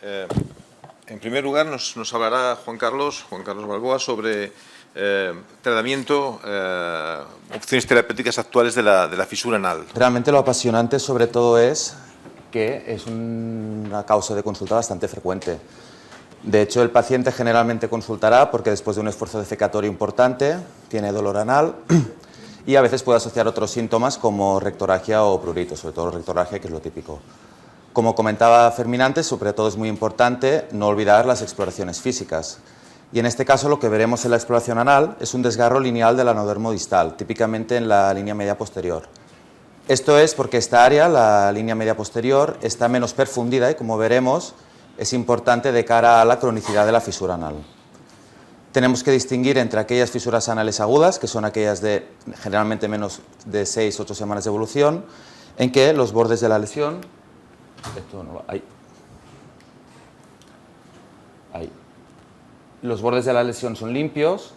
Eh, en primer lugar, nos hablará Juan Carlos Balboa sobre tratamiento, opciones terapéuticas actuales de la fisura anal. Realmente lo apasionante sobre todo es que es una causa de consulta bastante frecuente. De hecho, el paciente generalmente consultará porque después de un esfuerzo defecatorio importante tiene dolor anal y a veces puede asociar otros síntomas como rectorragia o prurito, sobre todo rectorragia, que es lo típico. Como comentaba Fermín antes, sobre todo es muy importante no olvidar las exploraciones físicas. Y en este caso lo que veremos en la exploración anal es un desgarro lineal del anodermo distal, típicamente en la línea media posterior. Esto es porque esta área, la línea media posterior, está menos perfundida y, como veremos, es importante de cara a la cronicidad de la fisura anal. Tenemos que distinguir entre aquellas fisuras anales agudas, que son aquellas de generalmente menos de 6-8 semanas de evolución, en que los bordes de la lesión... Esto no va, ahí. Ahí. Los bordes de la lesión son limpios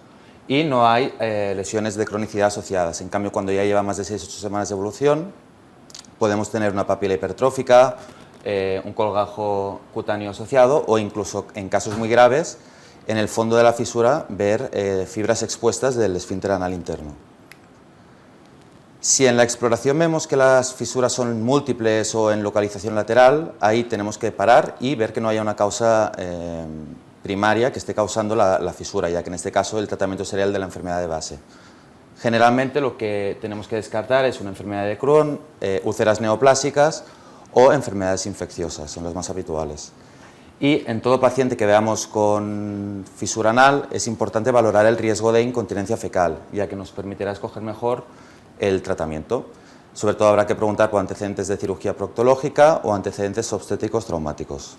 y no hay lesiones de cronicidad asociadas. En cambio, cuando ya lleva más de 6-8 semanas de evolución, podemos tener una papila hipertrófica, un colgajo cutáneo asociado o incluso, en casos muy graves, en el fondo de la fisura ver fibras expuestas del esfínter anal interno. Si en la exploración vemos que las fisuras son múltiples o en localización lateral, ahí tenemos que parar y ver que no haya una causa primaria que esté causando la fisura, ya que en este caso el tratamiento sería el de la enfermedad de base. Generalmente lo que tenemos que descartar es una enfermedad de Crohn, úlceras neoplásicas o enfermedades infecciosas, son las más habituales. Y en todo paciente que veamos con fisura anal es importante valorar el riesgo de incontinencia fecal, ya que nos permitirá escoger mejor el tratamiento. Sobre todo habrá que preguntar por antecedentes de cirugía proctológica o antecedentes obstétricos traumáticos.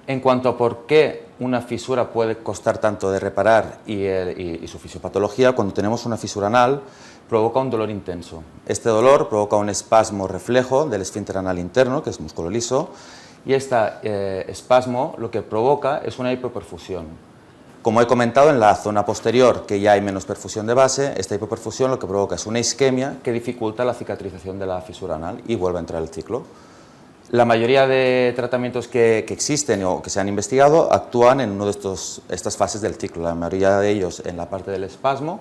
En cuanto a por qué una fisura puede costar tanto de reparar y su fisiopatología, cuando tenemos una fisura anal provoca un dolor intenso. Este dolor provoca un espasmo reflejo del esfínter anal interno, que es músculo liso, y este espasmo lo que provoca es una hipoperfusión. Como he comentado, en la zona posterior, que ya hay menos perfusión de base, esta hipoperfusión lo que provoca es una isquemia que dificulta la cicatrización de la fisura anal y vuelve a entrar el ciclo. La mayoría de tratamientos que existen o que se han investigado actúan en una de estas fases del ciclo, la mayoría de ellos en la parte del espasmo,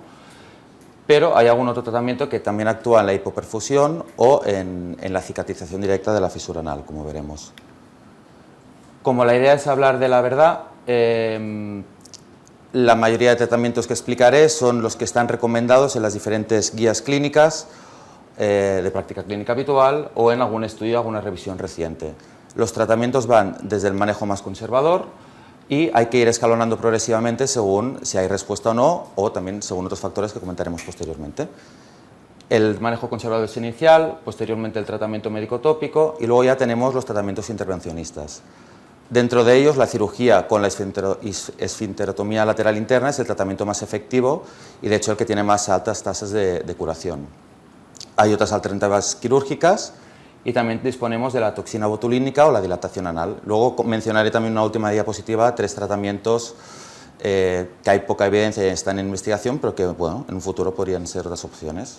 pero hay algún otro tratamiento que también actúa en la hipoperfusión o en la cicatrización directa de la fisura anal, como veremos. Como la idea es hablar de la verdad, la mayoría de tratamientos que explicaré son los que están recomendados en las diferentes guías clínicas de práctica clínica habitual o en algún estudio, alguna revisión reciente. Los tratamientos van desde el manejo más conservador y hay que ir escalonando progresivamente según si hay respuesta o no, o también según otros factores que comentaremos posteriormente. El manejo conservador es inicial, posteriormente el tratamiento médico tópico y luego ya tenemos los tratamientos intervencionistas. Dentro de ellos, la cirugía con la esfinterotomía lateral interna es el tratamiento más efectivo y, de hecho, el que tiene más altas tasas de curación. Hay otras alternativas quirúrgicas y también disponemos de la toxina botulínica o la dilatación anal. Luego mencionaré también una última diapositiva, 3 tratamientos que hay poca evidencia y están en investigación, pero que, bueno, en un futuro podrían ser otras opciones.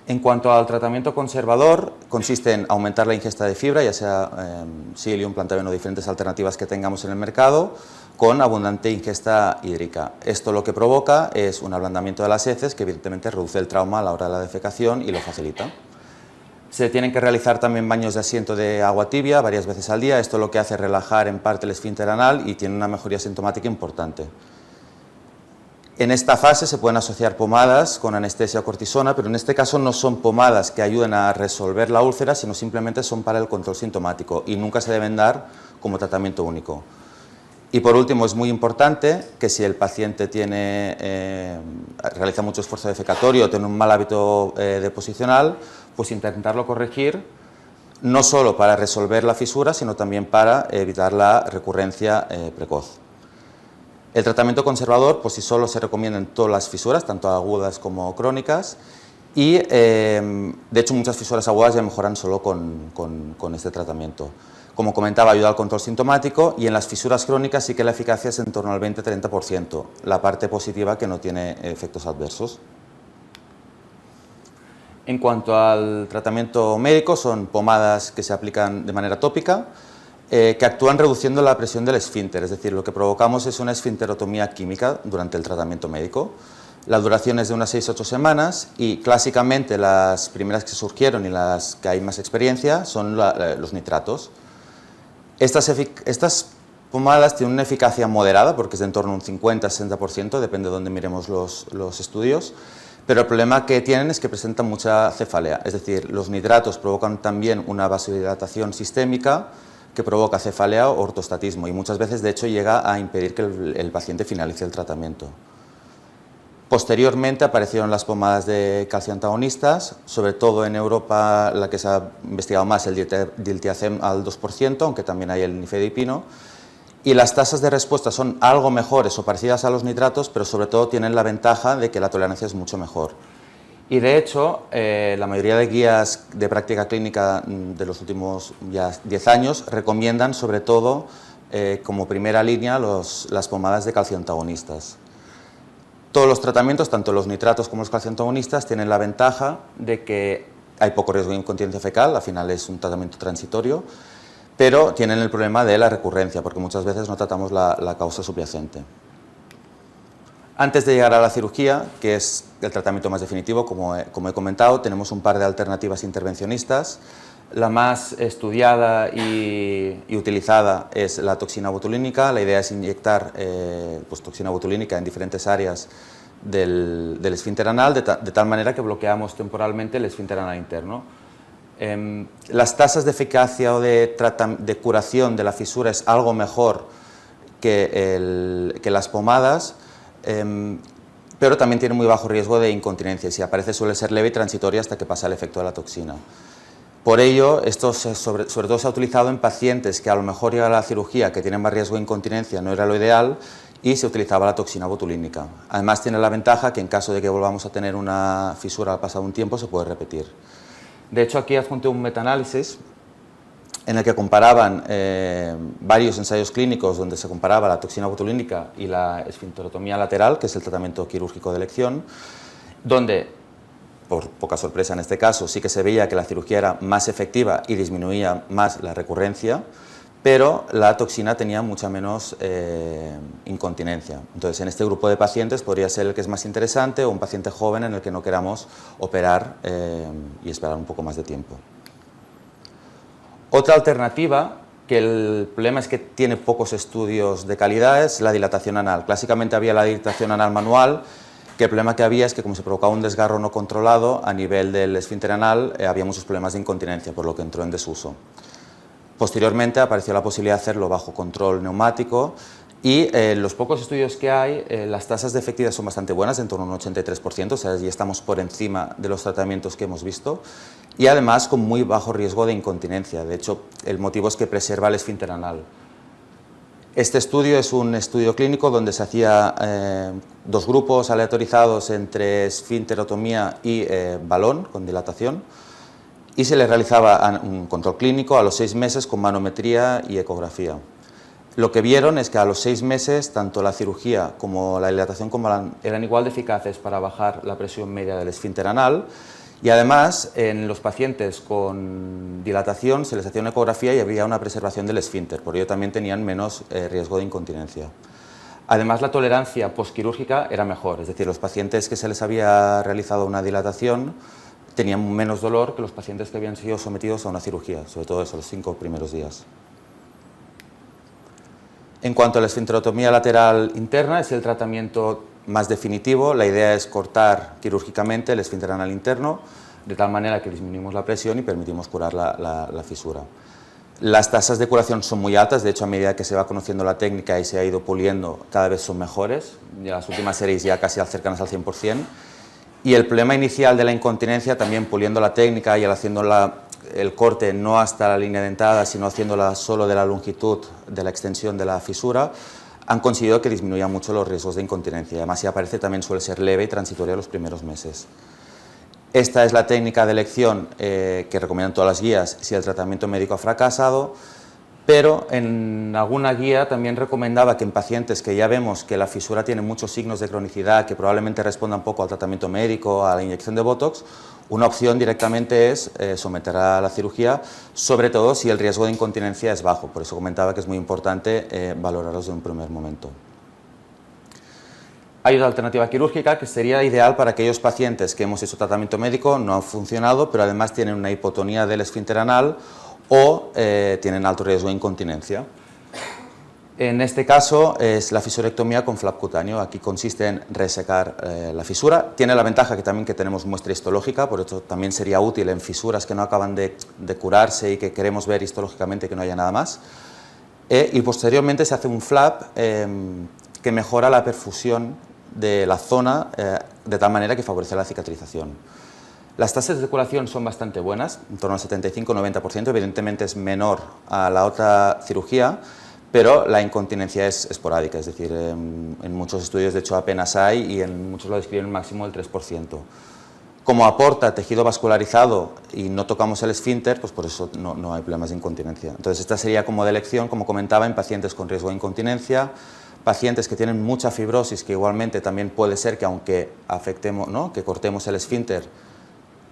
En cuanto al tratamiento conservador, consiste en aumentar la ingesta de fibra, ya sea psyllium, plantaben o diferentes alternativas que tengamos en el mercado, con abundante ingesta hídrica. Esto lo que provoca es un ablandamiento de las heces, que evidentemente reduce el trauma a la hora de la defecación y lo facilita. Se tienen que realizar también baños de asiento de agua tibia varias veces al día. Esto lo que hace es relajar en parte el esfínter anal y tiene una mejoría sintomática importante. En esta fase se pueden asociar pomadas con anestesia o cortisona, pero en este caso no son pomadas que ayuden a resolver la úlcera, sino simplemente son para el control sintomático y nunca se deben dar como tratamiento único. Y por último, es muy importante que si el paciente realiza mucho esfuerzo defecatorio o tiene un mal hábito deposicional, pues intentarlo corregir, no solo para resolver la fisura, sino también para evitar la recurrencia precoz. El tratamiento conservador, por sí solo, se recomienda en todas las fisuras, tanto agudas como crónicas, y de hecho muchas fisuras agudas ya mejoran solo con este tratamiento. Como comentaba, ayuda al control sintomático y en las fisuras crónicas sí que la eficacia es en torno al 20-30%, la parte positiva que no tiene efectos adversos. En cuanto al tratamiento médico, son pomadas que se aplican de manera tópica. que actúan reduciendo la presión del esfínter, es decir, lo que provocamos es una esfinterotomía química durante el tratamiento médico. La duración es de unas 6-8 semanas y clásicamente las primeras que surgieron y las que hay más experiencia son los nitratos. Estas pomadas tienen una eficacia moderada porque es de en torno a un 50-60%, depende de dónde miremos los estudios, pero el problema que tienen es que presentan mucha cefalea, es decir, los nitratos provocan también una vasodilatación sistémica que provoca cefalea o ortostatismo y muchas veces de hecho llega a impedir que el paciente finalice el tratamiento. Posteriormente aparecieron las pomadas de calcio antagonistas, sobre todo en Europa la que se ha investigado más el diltiazem al 2%, aunque también hay el nifedipino, y las tasas de respuesta son algo mejores o parecidas a los nitratos, pero sobre todo tienen la ventaja de que la tolerancia es mucho mejor. Y de hecho, la mayoría de guías de práctica clínica de los últimos ya 10 años recomiendan sobre todo como primera línea las pomadas de calcio antagonistas. Todos los tratamientos, tanto los nitratos como los calcioantagonistas, tienen la ventaja de que hay poco riesgo de incontinencia fecal, al final es un tratamiento transitorio, pero tienen el problema de la recurrencia, porque muchas veces no tratamos la causa subyacente. Antes de llegar a la cirugía, que es el tratamiento más definitivo, como he comentado, tenemos un par de alternativas intervencionistas. La más estudiada y utilizada es la toxina botulínica. La idea es inyectar toxina botulínica en diferentes áreas del esfínter anal, de tal manera que bloqueamos temporalmente el esfínter anal interno. Las tasas de eficacia o de curación de la fisura es algo mejor que las pomadas, pero también tiene muy bajo riesgo de incontinencia y si aparece suele ser leve y transitoria hasta que pasa el efecto de la toxina. Por ello, esto sobre todo se ha utilizado en pacientes que a lo mejor llegan a la cirugía, que tienen más riesgo de incontinencia, no era lo ideal, y se utilizaba la toxina botulínica. Además tiene la ventaja que en caso de que volvamos a tener una fisura al pasado un tiempo, se puede repetir. De hecho, aquí adjunté un metaanálisis en el que comparaban varios ensayos clínicos donde se comparaba la toxina botulínica y la esfinterotomía lateral, que es el tratamiento quirúrgico de elección, donde, por poca sorpresa en este caso, sí que se veía que la cirugía era más efectiva y disminuía más la recurrencia, pero la toxina tenía mucha menos incontinencia. Entonces, en este grupo de pacientes podría ser el que es más interesante o un paciente joven en el que no queramos operar y esperar un poco más de tiempo. Otra alternativa, que el problema es que tiene pocos estudios de calidad, es la dilatación anal. Clásicamente había la dilatación anal manual, que el problema que había es que como se provocaba un desgarro no controlado a nivel del esfínter anal, había muchos problemas de incontinencia, por lo que entró en desuso. Posteriormente apareció la posibilidad de hacerlo bajo control neumático y los pocos estudios que hay, las tasas de efectividad son bastante buenas, en torno a un 83%, o sea, ya estamos por encima de los tratamientos que hemos visto y además con muy bajo riesgo de incontinencia. De hecho, el motivo es que preserva el esfínter anal. Este estudio es un estudio clínico donde se hacía dos grupos aleatorizados entre esfinterotomía y balón con dilatación y se le realizaba un control clínico a los 6 meses con manometría y ecografía. Lo que vieron es que a los 6 meses tanto la cirugía como la dilatación con balón eran igual de eficaces para bajar la presión media del esfínter anal y además en los pacientes con dilatación se les hacía una ecografía y había una preservación del esfínter, por ello también tenían menos riesgo de incontinencia. Además la tolerancia postquirúrgica era mejor, es decir, los pacientes que se les había realizado una dilatación tenían menos dolor que los pacientes que habían sido sometidos a una cirugía, sobre todo eso, los 5 primeros días. En cuanto a la esfinterotomía lateral interna, es el tratamiento más definitivo. La idea es cortar quirúrgicamente el esfínter anal interno, de tal manera que disminuimos la presión y permitimos curar la fisura. Las tasas de curación son muy altas, de hecho a medida que se va conociendo la técnica y se ha ido puliendo, cada vez son mejores. Ya las últimas series ya casi cercanas al 100%. Y el problema inicial de la incontinencia, también puliendo la técnica y haciendo el corte no hasta la línea dentada, sino haciéndola solo de la longitud de la extensión de la fisura, han conseguido que disminuya mucho los riesgos de incontinencia. Además, si aparece, también suele ser leve y transitoria los primeros meses. Esta es la técnica de elección que recomiendan todas las guías si el tratamiento médico ha fracasado. pero en alguna guía también recomendaba que en pacientes que ya vemos que la fisura tiene muchos signos de cronicidad, que probablemente responda un poco al tratamiento médico, a la inyección de Botox, una opción directamente es someter a la cirugía, sobre todo si el riesgo de incontinencia es bajo. Por eso comentaba que es muy importante valorarlos de un primer momento. Hay otra alternativa quirúrgica que sería ideal para aquellos pacientes que hemos hecho tratamiento médico, no ha funcionado, pero además tienen una hipotonía del esfínter anal o tienen alto riesgo de incontinencia. En este caso es la fisurectomía con flap cutáneo. Aquí consiste en resecar la fisura. Tiene la ventaja que también que tenemos muestra histológica, por eso también sería útil en fisuras que no acaban de curarse y que queremos ver histológicamente que no haya nada más. Y posteriormente se hace un flap que mejora la perfusión de la zona de tal manera que favorece la cicatrización. Las tasas de curación son bastante buenas, en torno al 75-90%, evidentemente es menor a la otra cirugía, pero la incontinencia es esporádica, es decir, en muchos estudios de hecho apenas hay y en muchos lo describen un máximo del 3%. Como aporta tejido vascularizado y no tocamos el esfínter, pues por eso no hay problemas de incontinencia. Entonces esta sería como de elección, como comentaba, en pacientes con riesgo de incontinencia, pacientes que tienen mucha fibrosis, que igualmente también puede ser que aunque afectemos, ¿no?, que cortemos el esfínter,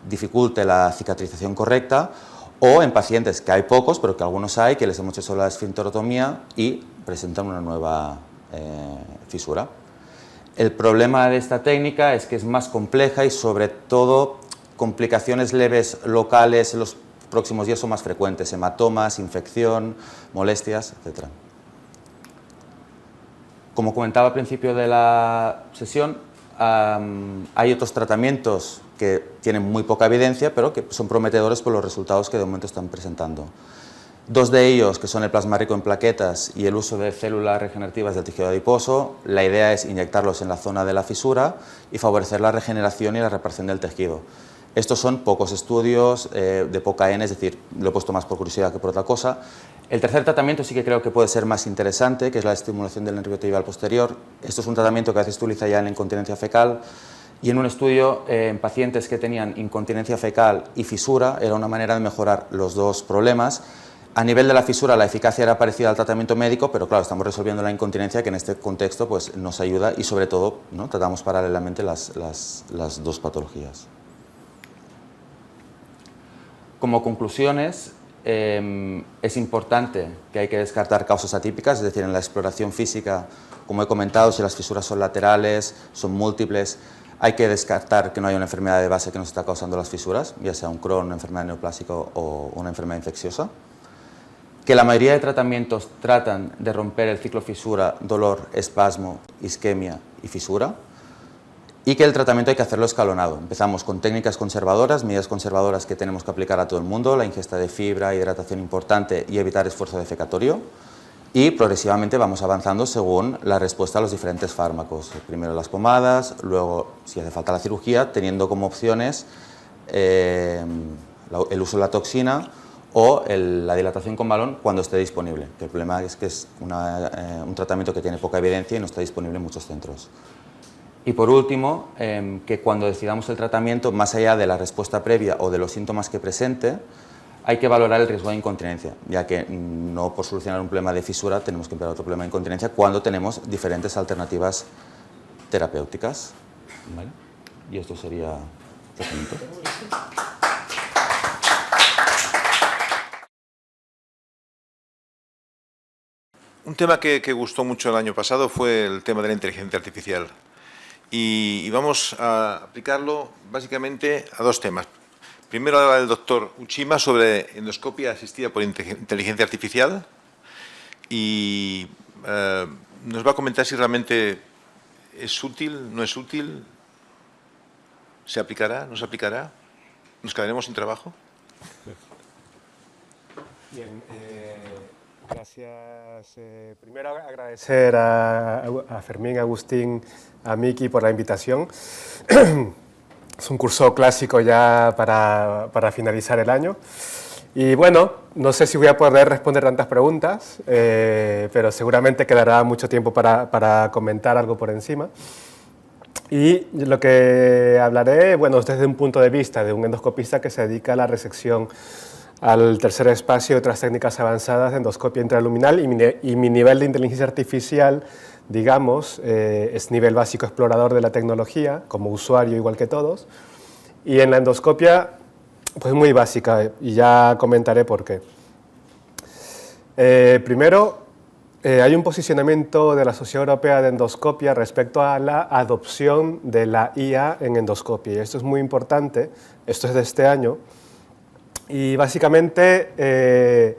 dificulte la cicatrización correcta, o en pacientes que hay pocos, pero que algunos hay, que les hemos hecho la esfinterotomía y presentan una nueva fisura. El problema de esta técnica es que es más compleja y sobre todo complicaciones leves locales en los próximos días son más frecuentes, hematomas, infección, molestias, etc. Como comentaba al principio de la sesión, hay otros tratamientos que tienen muy poca evidencia, pero que son prometedores por los resultados que de momento están presentando. Dos de ellos, que son el plasma rico en plaquetas y el uso de células regenerativas del tejido adiposo, la idea es inyectarlos en la zona de la fisura y favorecer la regeneración y la reparación del tejido. Estos son pocos estudios, de poca N, es decir, lo he puesto más por curiosidad que por otra cosa. El tercer tratamiento sí que creo que puede ser más interesante, que es la estimulación del nervio tibial posterior. Esto es un tratamiento que a veces se utiliza ya en la incontinencia fecal y en un estudio en pacientes que tenían incontinencia fecal y fisura era una manera de mejorar los dos problemas. A nivel de la fisura la eficacia era parecida al tratamiento médico, pero claro, estamos resolviendo la incontinencia que en este contexto pues, nos ayuda y sobre todo, ¿no?, tratamos paralelamente las dos patologías. Como conclusiones, es importante que hay que descartar causas atípicas, es decir, en la exploración física, como he comentado, si las fisuras son laterales, son múltiples, hay que descartar que no haya una enfermedad de base que nos está causando las fisuras, ya sea un Crohn, una enfermedad neoplásica o una enfermedad infecciosa. Que la mayoría de tratamientos tratan de romper el ciclo fisura, dolor, espasmo, isquemia y fisura. Y que el tratamiento hay que hacerlo escalonado. Empezamos con técnicas conservadoras, medidas conservadoras que tenemos que aplicar a todo el mundo, la ingesta de fibra, hidratación importante y evitar esfuerzo defecatorio. Y progresivamente vamos avanzando según la respuesta a los diferentes fármacos. Primero las pomadas, luego, si hace falta, la cirugía, teniendo como opciones el uso de la toxina o la dilatación con balón cuando esté disponible. Que el problema es que es un tratamiento que tiene poca evidencia y no está disponible en muchos centros. Y por último, que cuando decidamos el tratamiento, más allá de la respuesta previa o de los síntomas que presente, hay que valorar el riesgo de incontinencia, ya que no por solucionar un problema de fisura tenemos que empeorar otro problema de incontinencia cuando tenemos diferentes alternativas terapéuticas. ¿Vale? Y esto sería el tratamiento. Un tema que gustó mucho el año pasado fue el tema de la inteligencia artificial. Y vamos a aplicarlo básicamente a dos temas. Primero habla el doctor Uchima sobre endoscopia asistida por inteligencia artificial y nos va a comentar si realmente es útil, no es útil, se aplicará, no se aplicará, nos quedaremos sin trabajo. Bien, gracias. Primero agradecer a Fermín, a Agustín, a Miki por la invitación. Es un curso clásico ya para finalizar el año. Y bueno, no sé si voy a poder responder tantas preguntas, pero seguramente quedará mucho tiempo para comentar algo por encima. Y lo que hablaré, bueno, desde un punto de vista de un endoscopista que se dedica a la resección al tercer espacio y otras técnicas avanzadas de endoscopia intraluminal, y mi nivel de inteligencia artificial, digamos, es nivel básico explorador de la tecnología, como usuario igual que todos, y en la endoscopia, pues muy básica, y ya comentaré por qué. Primero, hay un posicionamiento de la Sociedad Europea de Endoscopia respecto a la adopción de la IA en endoscopia, y esto es muy importante, esto es de este año, y básicamente,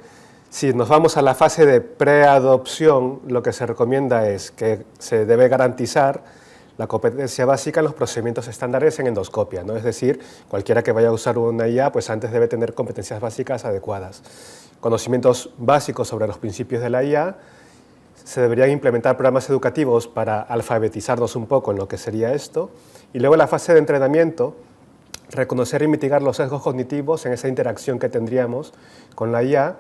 si nos vamos a la fase de preadopción, lo que se recomienda es que se debe garantizar la competencia básica en los procedimientos estándares en endoscopia, ¿no? Es decir, cualquiera que vaya a usar una IA, pues antes debe tener competencias básicas adecuadas. Conocimientos básicos sobre los principios de la IA, se deberían implementar programas educativos para alfabetizarnos un poco en lo que sería esto, y luego la fase de entrenamiento, reconocer y mitigar los sesgos cognitivos en esa interacción que tendríamos con la IA,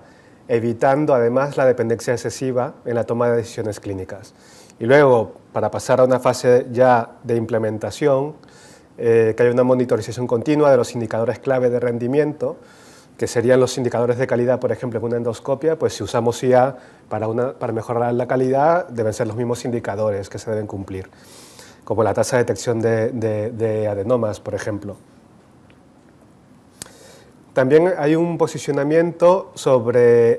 evitando además la dependencia excesiva en la toma de decisiones clínicas. Y luego, para pasar a una fase ya de implementación, que haya una monitorización continua de los indicadores clave de rendimiento, que serían los indicadores de calidad, por ejemplo, en una endoscopia, pues si usamos IA para mejorar la calidad, deben ser los mismos indicadores que se deben cumplir, como la tasa de detección de adenomas, por ejemplo. También hay un posicionamiento sobre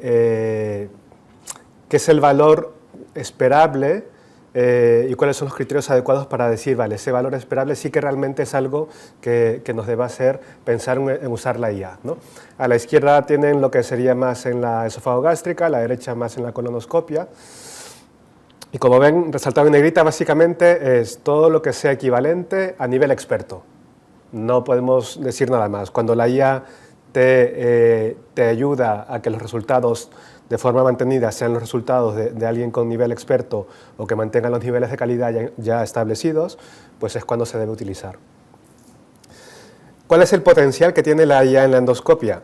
qué es el valor esperable y cuáles son los criterios adecuados para decir, vale, ese valor esperable sí que realmente es algo que nos deba hacer pensar en usar la IA, ¿no? A la izquierda tienen lo que sería más en la esofagogástrica, a la derecha más en la colonoscopia. Y como ven, resaltado en negrita, básicamente es todo lo que sea equivalente a nivel experto. No podemos decir nada más. Cuando la IA te ayuda a que los resultados de forma mantenida sean los resultados de alguien con nivel experto o que mantengan los niveles de calidad ya establecidos, pues es cuando se debe utilizar. ¿Cuál es el potencial que tiene la IA en la endoscopia?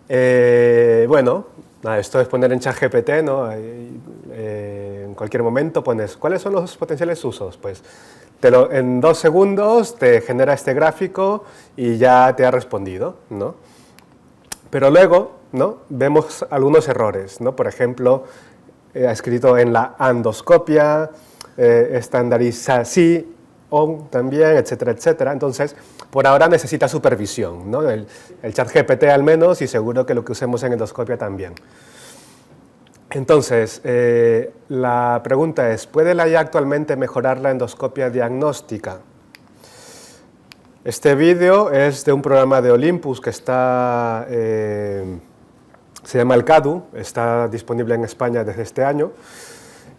Bueno, esto es poner en ChatGPT, ¿no? En cualquier momento pones, ¿cuáles son los potenciales usos? Pues en 2 segundos te genera este gráfico y ya te ha respondido, ¿no? Pero luego, ¿no?, vemos algunos errores, ¿no? Por ejemplo, ha escrito en la endoscopia, estandarización también, etcétera, etcétera. Entonces, por ahora necesita supervisión, ¿no? El ChatGPT al menos, y seguro que lo que usemos en endoscopia también. Entonces, la pregunta es, ¿puede la IA actualmente mejorar la endoscopia diagnóstica? Este vídeo es de un programa de Olympus que está, se llama el CADU, está disponible en España desde este año.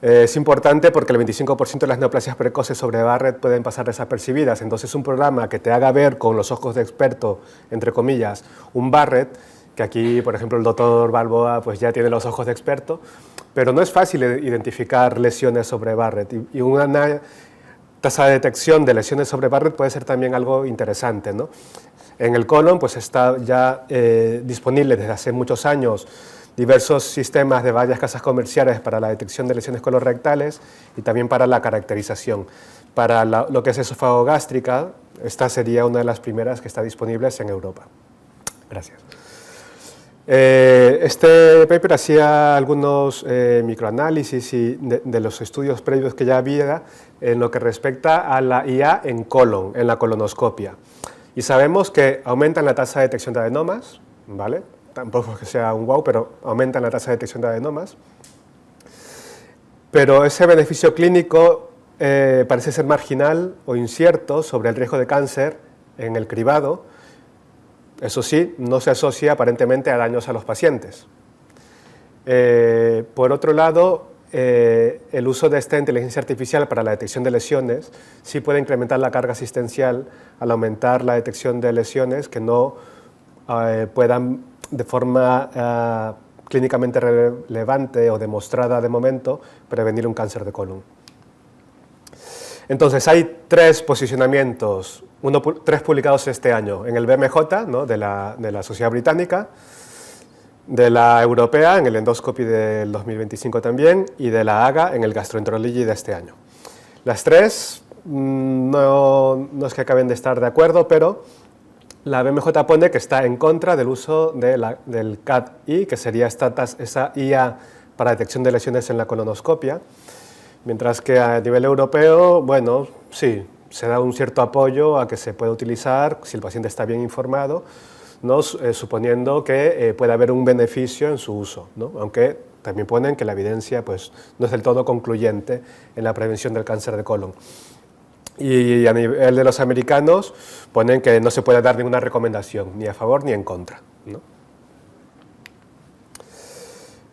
Es importante porque el 25% de las neoplasias precoces sobre Barrett pueden pasar desapercibidas, entonces un programa que te haga ver con los ojos de experto, entre comillas, un Barrett, que aquí, por ejemplo, el doctor Balboa pues ya tiene los ojos de experto, pero no es fácil identificar lesiones sobre Barrett, y una tasa de detección de lesiones sobre Barrett puede ser también algo interesante, ¿no? En el colon pues está ya disponible desde hace muchos años diversos sistemas de varias casas comerciales para la detección de lesiones colorectales y también para la caracterización. Para lo que es esofagogástrica, esta sería una de las primeras que está disponibles en Europa. Gracias. Este paper hacía algunos microanálisis de los estudios previos que ya había en lo que respecta a la IA en colon, en la colonoscopia. Y sabemos que aumentan la tasa de detección de adenomas, ¿vale? Tampoco es que sea un wow, pero aumentan la tasa de detección de adenomas. Pero ese beneficio clínico parece ser marginal o incierto sobre el riesgo de cáncer en el cribado. Eso sí, no se asocia aparentemente a daños a los pacientes. Por otro lado, el uso de esta inteligencia artificial para la detección de lesiones sí puede incrementar la carga asistencial al aumentar la detección de lesiones que no puedan de forma clínicamente relevante o demostrada de momento prevenir un cáncer de colon. Entonces hay 3 posicionamientos, 3 publicados este año, en el BMJ, ¿no?, de la Sociedad Británica, de la Europea, en el Endoscopy del 2025 también, y de la AGA, en el Gastroenterology de este año. Las 3 no es que acaben de estar de acuerdo, pero la BMJ pone que está en contra del uso del CAD-I, que sería esa IA para detección de lesiones en la colonoscopia, mientras que a nivel europeo, bueno, sí, se da un cierto apoyo a que se pueda utilizar si el paciente está bien informado, ¿no? Suponiendo que puede haber un beneficio en su uso, ¿no? Aunque también ponen que la evidencia pues, no es del todo concluyente en la prevención del cáncer de colon. Y a nivel de los americanos ponen que no se puede dar ninguna recomendación, ni a favor ni en contra, ¿no?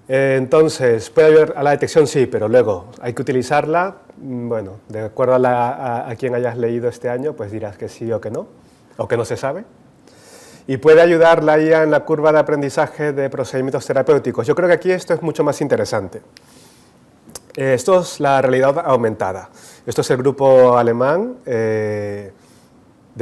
Entonces, ¿puede ayudar a la detección? Sí, pero luego hay que utilizarla. Bueno, de acuerdo a quien hayas leído este año, pues dirás que sí o que no se sabe. Y puede ayudar la IA en la curva de aprendizaje de procedimientos terapéuticos. Yo creo que aquí esto es mucho más interesante. Esto es la realidad aumentada. Esto es el grupo alemán de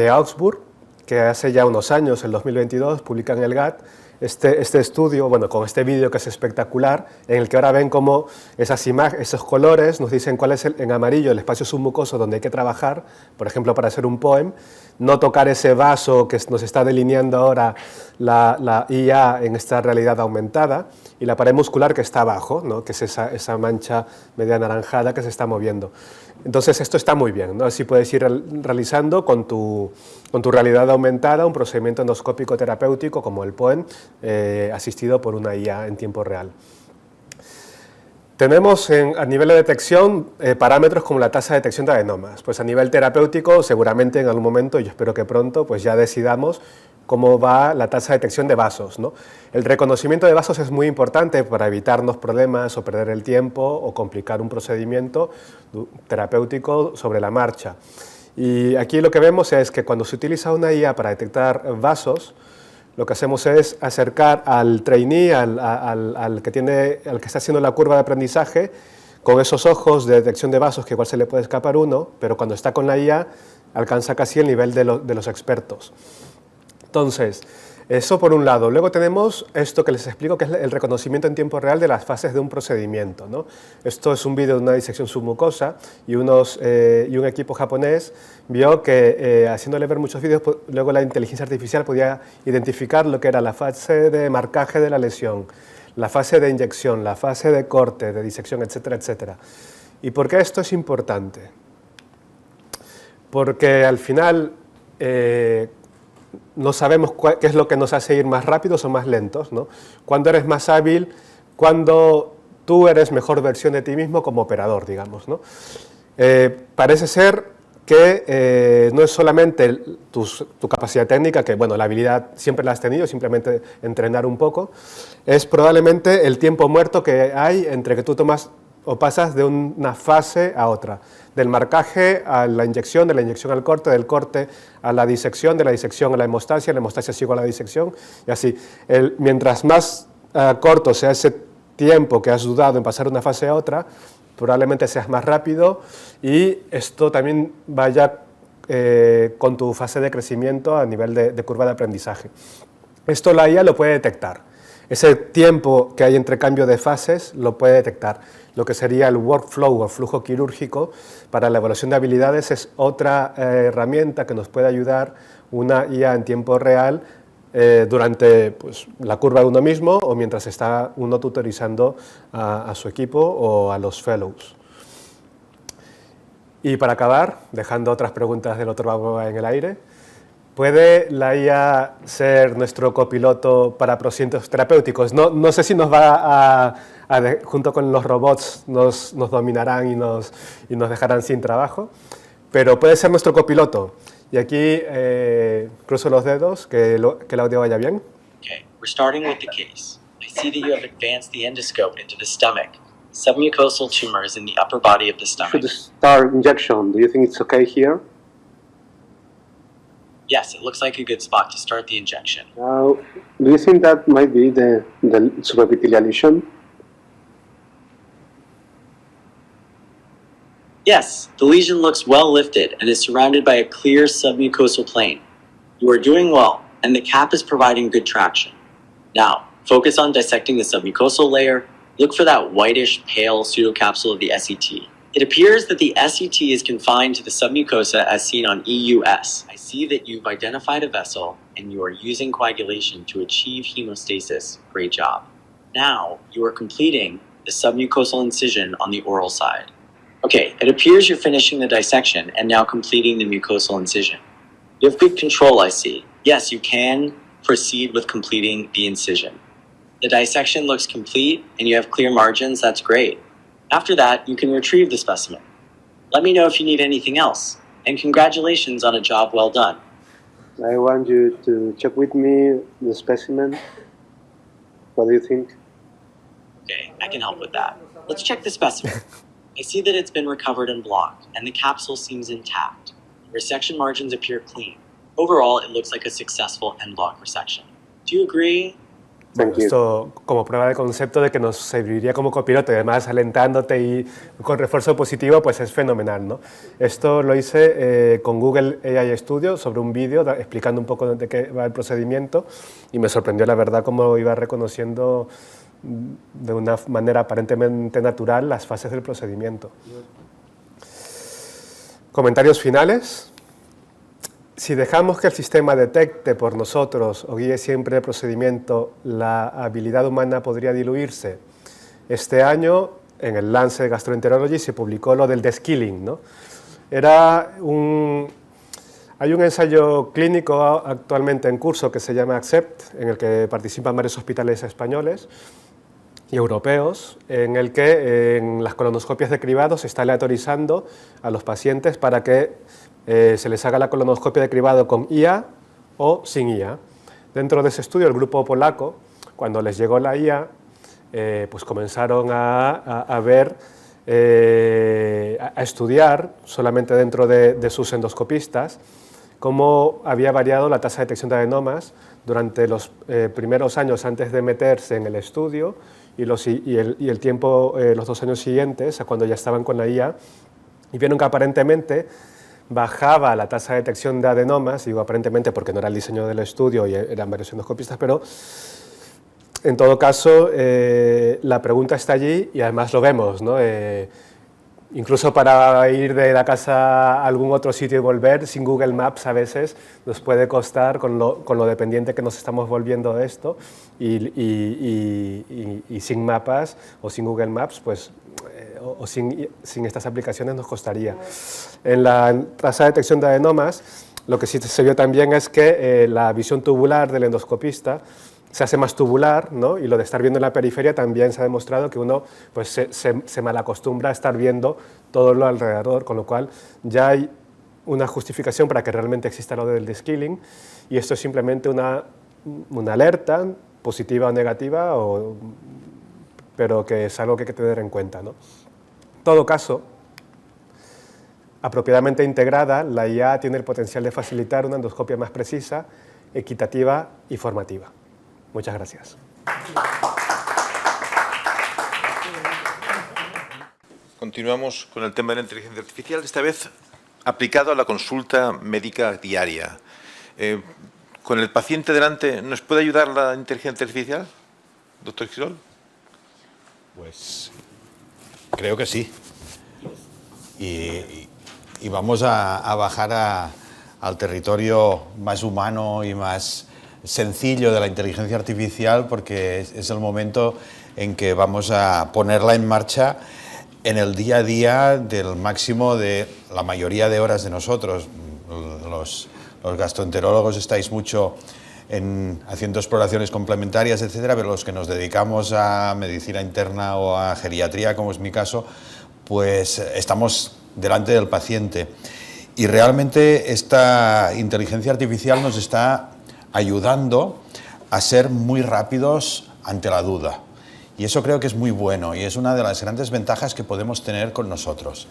Augsburg, que hace ya unos años, en 2022, publican en el GAT este estudio, bueno, con este vídeo que es espectacular, en el que ahora ven cómo esos colores nos dicen cuál es en amarillo el espacio submucoso donde hay que trabajar, por ejemplo, para hacer un POEM, no tocar ese vaso que nos está delineando ahora la IA en esta realidad aumentada, y la pared muscular que está abajo, ¿no? Que es esa mancha media anaranjada que se está moviendo. Entonces esto está muy bien, ¿no? Así puedes ir realizando con tu realidad aumentada un procedimiento endoscópico terapéutico como el POEM, asistido por una IA en tiempo real. Tenemos a nivel de detección parámetros como la tasa de detección de adenomas. Pues a nivel terapéutico seguramente en algún momento, y yo espero que pronto, pues ya decidamos cómo va la tasa de detección de vasos, ¿no? El reconocimiento de vasos es muy importante para evitarnos problemas o perder el tiempo o complicar un procedimiento terapéutico sobre la marcha. Y aquí lo que vemos es que cuando se utiliza una IA para detectar vasos, lo que hacemos es acercar al trainee, al que está haciendo la curva de aprendizaje, con esos ojos de detección de vasos, que igual se le puede escapar uno, pero cuando está con la IA alcanza casi el nivel de los expertos. Entonces, eso por un lado. Luego tenemos esto que les explico, que es el reconocimiento en tiempo real de las fases de un procedimiento, ¿no? Esto es un vídeo de una disección submucosa y un equipo japonés vio que haciéndole ver muchos vídeos, luego la inteligencia artificial podía identificar lo que era la fase de marcaje de la lesión, la fase de inyección, la fase de corte, de disección, etcétera, etcétera. ¿Y por qué esto es importante? Porque al final no sabemos qué es lo que nos hace ir más rápidos o más lentos, ¿no? Cuando eres más hábil, cuando tú eres mejor versión de ti mismo como operador, digamos, ¿no? Parece ser que no es solamente tu capacidad técnica, que bueno, la habilidad siempre la has tenido, simplemente entrenar un poco, es probablemente el tiempo muerto que hay entre que tú tomas o pasas de una fase a otra, del marcaje a la inyección, de la inyección al corte, del corte a la disección, de la disección a la hemostasia es igual a la disección, y así. Mientras más corto sea ese tiempo que has dudado en pasar de una fase a otra, probablemente seas más rápido, y esto también vaya con tu fase de crecimiento a nivel de curva de aprendizaje. Esto la IA lo puede detectar. Ese tiempo que hay entre cambio de fases lo puede detectar. Lo que sería el workflow o flujo quirúrgico para la evaluación de habilidades es otra herramienta que nos puede ayudar una IA en tiempo real durante pues, la curva de uno mismo o mientras está uno tutorizando a su equipo o a los fellows. Y para acabar, dejando otras preguntas del otro lado en el aire, ¿puede la IA ser nuestro copiloto para procedimientos terapéuticos? No sé si nos va junto con los robots, nos dominarán y nos dejarán sin trabajo, pero puede ser nuestro copiloto. Y aquí cruzo los dedos, que el audio vaya bien. Okay, we're starting with the case. I see that you have advanced the endoscope into the stomach. Submucosal tumor is in the upper body of the stomach. Should start injection. Do you think it's okay here? Yes, it looks like a good spot to start the injection. Do you think that might be the subepithelial lesion? Yes, the lesion looks well lifted and is surrounded by a clear submucosal plane. You are doing well, and the cap is providing good traction. Now, focus on dissecting the submucosal layer. Look for that whitish, pale pseudocapsule of the SET. It appears that the SET is confined to the submucosa as seen on EUS. I see that you've identified a vessel and you are using coagulation to achieve hemostasis. Great job. Now, you are completing the submucosal incision on the oral side. Okay, it appears you're finishing the dissection and now completing the mucosal incision. You have good control, I see. Yes, you can proceed with completing the incision. The dissection looks complete and you have clear margins. That's great. After that, you can retrieve the specimen. Let me know if you need anything else. And congratulations on a job well done. I want you to check with me the specimen. What do you think? Okay, I can help with that. Let's check the specimen. I see that it's been recovered and blocked, and the capsule seems intact. Resection margins appear clean. Overall, it looks like a successful end block resection. Do you agree? Bueno, Thank you. esto como prueba de concepto de que nos serviría como copiloto y además alentándote y con refuerzo positivo, pues es fenomenal, ¿no? Esto lo hice con Google AI Studio sobre un vídeo explicando un poco de qué va el procedimiento y me sorprendió la verdad cómo iba reconociendo de una manera aparentemente natural las fases del procedimiento. Comentarios finales. Si dejamos que el sistema detecte por nosotros o guíe siempre el procedimiento, la habilidad humana podría diluirse. Este año, en el Lancet Gastroenterology, se publicó lo del deskilling, ¿no? Hay un ensayo clínico actualmente en curso que se llama ACCEPT, en el que participan varios hospitales españoles y europeos, en el que en las colonoscopias de cribado se está aleatorizando a los pacientes para que se les haga la colonoscopia de cribado con IA o sin IA. Dentro de ese estudio, el grupo polaco, cuando les llegó la IA, pues comenzaron a ver, a estudiar, solamente dentro de sus endoscopistas, cómo había variado la tasa de detección de adenomas durante los primeros años antes de meterse en el estudio y el tiempo, los 2 años siguientes, a cuando ya estaban con la IA, y vieron que aparentemente bajaba la tasa de detección de adenomas, digo aparentemente porque no era el diseño del estudio y eran varios endoscopistas, pero en todo caso la pregunta está allí y además lo vemos, ¿no? Incluso para ir de la casa a algún otro sitio y volver, sin Google Maps a veces nos puede costar, con lo dependiente que nos estamos volviendo de esto, y sin mapas o sin Google Maps, pues o sin estas aplicaciones nos costaría. En la tasa de detección de adenomas, lo que sí se vio también es que la visión tubular del endoscopista se hace más tubular, ¿no? Y lo de estar viendo en la periferia también se ha demostrado que uno pues, se malacostumbra a estar viendo todo lo alrededor, con lo cual ya hay una justificación para que realmente exista lo del deskilling, y esto es simplemente una alerta, positiva o negativa, pero que es algo que hay que tener en cuenta, ¿no? En todo caso, apropiadamente integrada, la IA tiene el potencial de facilitar una endoscopia más precisa, equitativa y formativa. Muchas gracias. Continuamos con el tema de la inteligencia artificial, esta vez aplicado a la consulta médica diaria. Con el paciente delante, ¿nos puede ayudar la inteligencia artificial, doctor Quirol? Pues creo que sí. Y vamos a bajar al territorio más humano y más sencillo de la inteligencia artificial, porque es el momento en que vamos a ponerla en marcha en el día a día del máximo de la mayoría de horas de nosotros. Los gastroenterólogos estáis mucho haciendo exploraciones complementarias, etcétera, pero los que nos dedicamos a medicina interna o a geriatría, como es mi caso, pues estamos delante del paciente. Y realmente esta inteligencia artificial nos está ayudando a ser muy rápidos ante la duda. Y eso creo que es muy bueno y es una de las grandes ventajas que podemos tener con nosotros.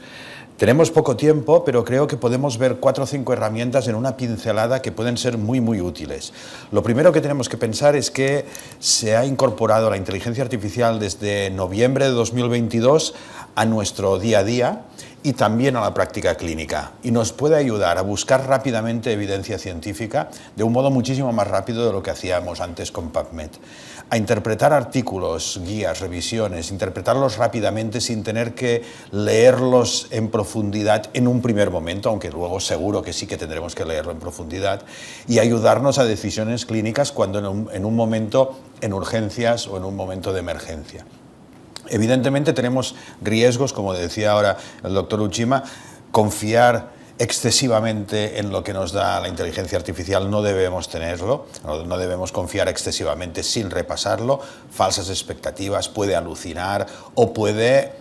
Tenemos poco tiempo, pero creo que podemos ver 4 o 5 herramientas en una pincelada que pueden ser muy, muy útiles. Lo primero que tenemos que pensar es que se ha incorporado la inteligencia artificial desde noviembre de 2022 a nuestro día a día y también a la práctica clínica, y nos puede ayudar a buscar rápidamente evidencia científica de un modo muchísimo más rápido de lo que hacíamos antes con PubMed, a interpretar artículos, guías, revisiones, interpretarlos rápidamente sin tener que leerlos en profundidad en un primer momento, aunque luego seguro que sí que tendremos que leerlo en profundidad, y ayudarnos a decisiones clínicas cuando en un momento en urgencias o en un momento de emergencia. Evidentemente tenemos riesgos, como decía ahora el doctor Uchima, confiar excesivamente en lo que nos da la inteligencia artificial no debemos tenerlo, no debemos confiar excesivamente sin repasarlo, falsas expectativas, puede alucinar o puede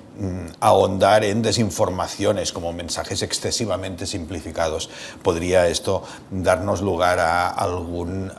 ahondar en desinformaciones como mensajes excesivamente simplificados. Podría esto darnos lugar a algún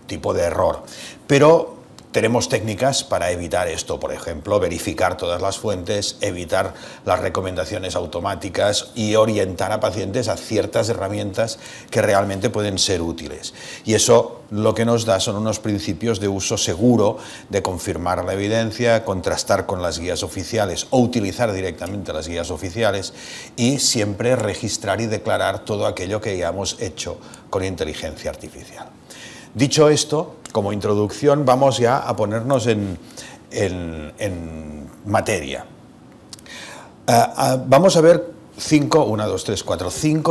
tipo de error, pero tenemos técnicas para evitar esto, por ejemplo, verificar todas las fuentes, evitar las recomendaciones automáticas y orientar a pacientes a ciertas herramientas que realmente pueden ser útiles. Y eso lo que nos da son unos principios de uso seguro, de confirmar la evidencia, contrastar con las guías oficiales o utilizar directamente las guías oficiales y siempre registrar y declarar todo aquello que hayamos hecho con inteligencia artificial. Dicho esto, como introducción, vamos ya a ponernos en materia. Vamos a ver cinco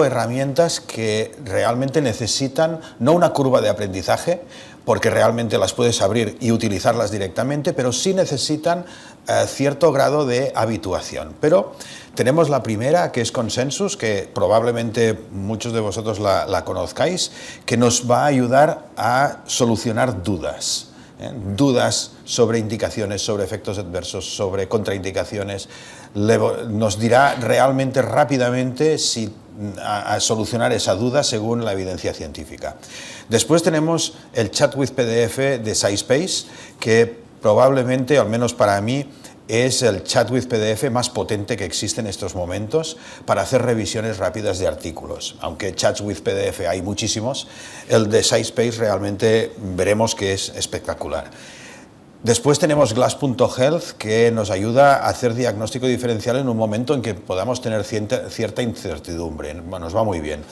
herramientas que realmente necesitan no una curva de aprendizaje, porque realmente las puedes abrir y utilizarlas directamente, pero sí necesitan cierto grado de habituación. Pero tenemos la primera, que es Consensus, que probablemente muchos de vosotros la conozcáis, que nos va a ayudar a solucionar dudas. Dudas sobre indicaciones, sobre efectos adversos, sobre contraindicaciones. Nos dirá realmente rápidamente si a solucionar esa duda según la evidencia científica. Después tenemos el Chat with PDF de SciSpace, que probablemente, al menos para mí, es el Chat with PDF más potente que existe en estos momentos para hacer revisiones rápidas de artículos. Aunque Chats with PDF hay muchísimos, el de SciSpace realmente veremos que es espectacular. Después tenemos Glass.health, que nos ayuda a hacer diagnóstico diferencial en un momento en que podamos tener cierta incertidumbre. Bueno, nos va muy bien.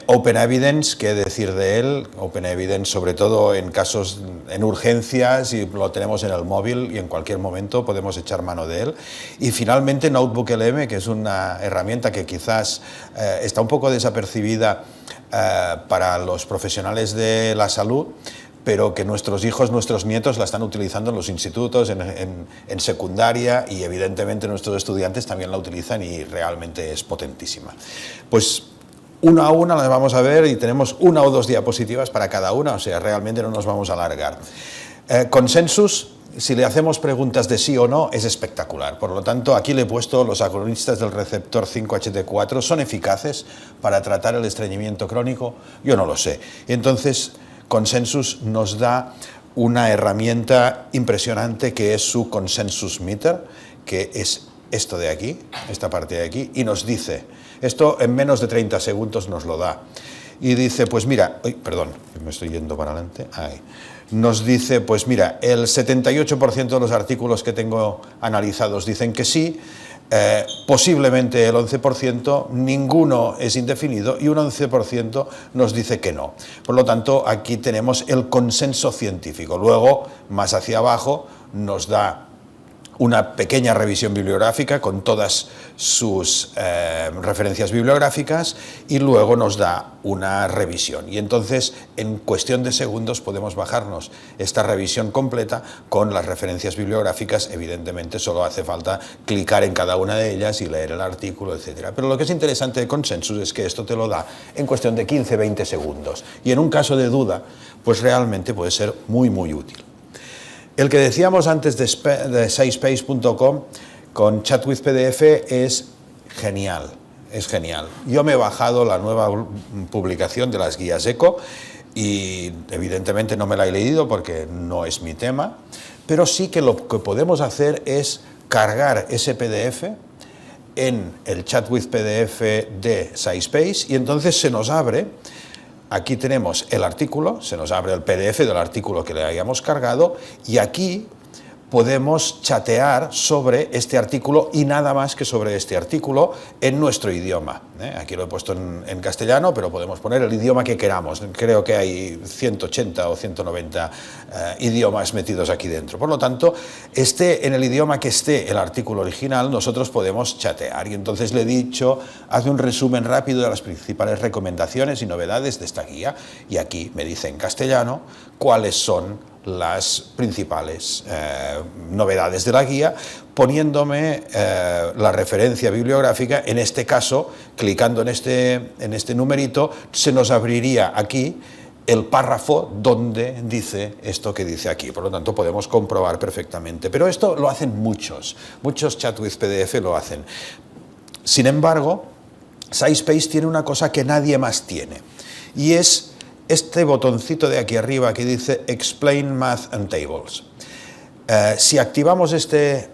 Open Evidence, ¿qué decir de él? Open Evidence, sobre todo en casos, en urgencias, y lo tenemos en el móvil y en cualquier momento podemos echar mano de él. Y finalmente Notebook LM, que es una herramienta que quizás está un poco desapercibida para los profesionales de la salud, pero que nuestros hijos, nuestros nietos la están utilizando en los institutos, en secundaria, y evidentemente nuestros estudiantes también la utilizan y realmente es potentísima. Pues una a una las vamos a ver y tenemos una o dos diapositivas para cada una, o sea, realmente no nos vamos a alargar. Consensus, si le hacemos preguntas de sí o no, es espectacular. Por lo tanto, aquí le he puesto los agonistas del receptor 5-HT4, ¿son eficaces para tratar el estreñimiento crónico? Yo no lo sé. Entonces, Consensus nos da una herramienta impresionante que es su Consensus Meter, que es esto de aquí, esta parte de aquí, y nos dice, esto en menos de 30 segundos nos lo da, y dice, pues mira, perdón, me estoy yendo para adelante, ahí. Nos dice, pues mira, el 78% de los artículos que tengo analizados dicen que sí, posiblemente el 11%, ninguno es indefinido y un 11% nos dice que no. Por lo tanto, aquí tenemos el consenso científico. Luego, más hacia abajo, nos da una pequeña revisión bibliográfica con todas sus referencias bibliográficas y luego nos da una revisión. Y entonces, en cuestión de segundos, podemos bajarnos esta revisión completa con las referencias bibliográficas. Evidentemente, solo hace falta clicar en cada una de ellas y leer el artículo, etc. Pero lo que es interesante de Consensus es que esto te lo da en cuestión de 15-20 segundos. Y en un caso de duda, pues realmente puede ser muy, muy útil. El que decíamos antes de SciSpace.com con Chat with PDF es genial, es genial. Yo me he bajado la nueva publicación de las guías ECO y evidentemente no me la he leído porque no es mi tema, pero sí que lo que podemos hacer es cargar ese PDF en el Chat with PDF de SciSpace y entonces se nos abre. Aquí tenemos el artículo, se nos abre el PDF del artículo que le hayamos cargado y aquí podemos chatear sobre este artículo y nada más que sobre este artículo en nuestro idioma. Aquí lo he puesto en castellano, pero podemos poner el idioma que queramos. Creo que hay 180 o 190 idiomas metidos aquí dentro. Por lo tanto, esté en el idioma que esté el artículo original, nosotros podemos chatear. Y entonces le he dicho, haz un resumen rápido de las principales recomendaciones y novedades de esta guía. Y aquí me dice en castellano cuáles son las principales novedades de la guía, poniéndome la referencia bibliográfica. En este caso, clicando en este numerito, se nos abriría aquí el párrafo donde dice esto que dice aquí. Por lo tanto, podemos comprobar perfectamente. Pero esto lo hacen muchos Chat with PDF lo hacen. Sin embargo, SciSpace tiene una cosa que nadie más tiene, y es este botoncito de aquí arriba que dice Explain Math and Tables. Si activamos este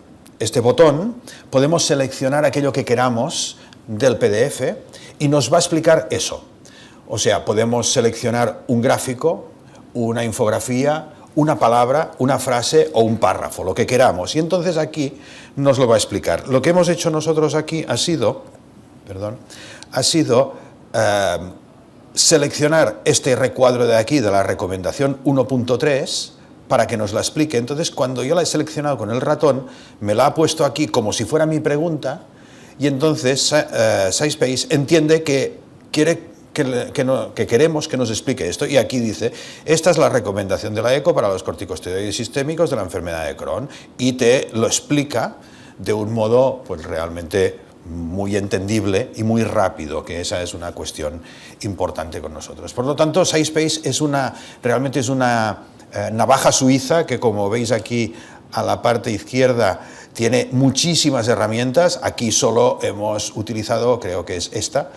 botón, podemos seleccionar aquello que queramos del PDF y nos va a explicar eso. O sea, podemos seleccionar un gráfico, una infografía, una palabra, una frase o un párrafo, lo que queramos. Y entonces aquí nos lo va a explicar. Lo que hemos hecho nosotros aquí ha sido seleccionar este recuadro de aquí de la recomendación 1.3 para que nos la explique. Entonces, cuando yo la he seleccionado con el ratón, me la ha puesto aquí como si fuera mi pregunta, y entonces SciSpace entiende que queremos que nos explique esto, y aquí dice, esta es la recomendación de la ECO para los corticosteroides sistémicos de la enfermedad de Crohn, y te lo explica de un modo pues realmente muy entendible y muy rápido, que esa es una cuestión importante con nosotros. Por lo tanto, SciSpace realmente es una navaja suiza que, como veis aquí a la parte izquierda, tiene muchísimas herramientas. Aquí solo hemos utilizado, creo que es esta,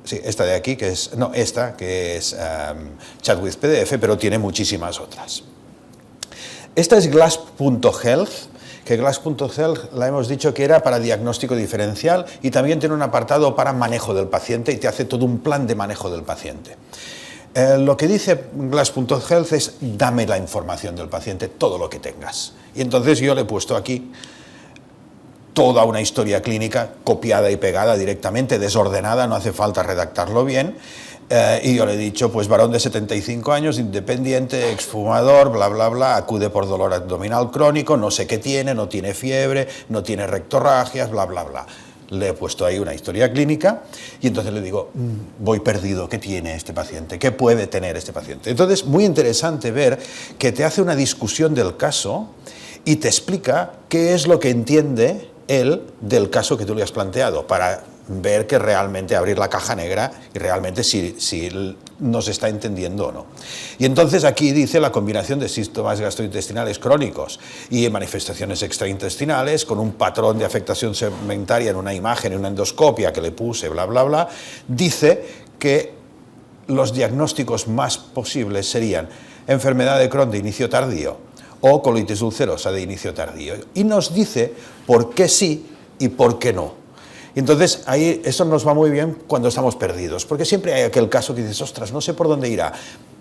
sí, esta de aquí, que es Chat with PDF, pero tiene muchísimas otras. Esta es Glass.health, que Glass.health la hemos dicho que era para diagnóstico diferencial, y también tiene un apartado para manejo del paciente y te hace todo un plan de manejo del paciente. Lo que dice Glass.health es dame la información del paciente, todo lo que tengas. Y entonces yo le he puesto aquí toda una historia clínica copiada y pegada directamente, desordenada, no hace falta redactarlo bien. Y yo le he dicho, pues varón de 75 años, independiente, exfumador, bla, bla, bla, acude por dolor abdominal crónico, no sé qué tiene, no tiene fiebre, no tiene rectorragias, bla, bla, bla. Le he puesto ahí una historia clínica y entonces le digo, voy perdido, ¿qué tiene este paciente? ¿Qué puede tener este paciente? Entonces, muy interesante ver que te hace una discusión del caso y te explica qué es lo que entiende él del caso que tú le has planteado, para ver que realmente abrir la caja negra y realmente si nos está entendiendo o no. Y entonces aquí dice la combinación de síntomas gastrointestinales crónicos y manifestaciones extraintestinales con un patrón de afectación segmentaria en una imagen, en una endoscopia que le puse, bla, bla, bla. Dice que los diagnósticos más posibles serían enfermedad de Crohn de inicio tardío o colitis ulcerosa de inicio tardío. Y nos dice por qué sí y por qué no. Entonces, ahí eso nos va muy bien cuando estamos perdidos, porque siempre hay aquel caso que dices, ostras, no sé por dónde irá.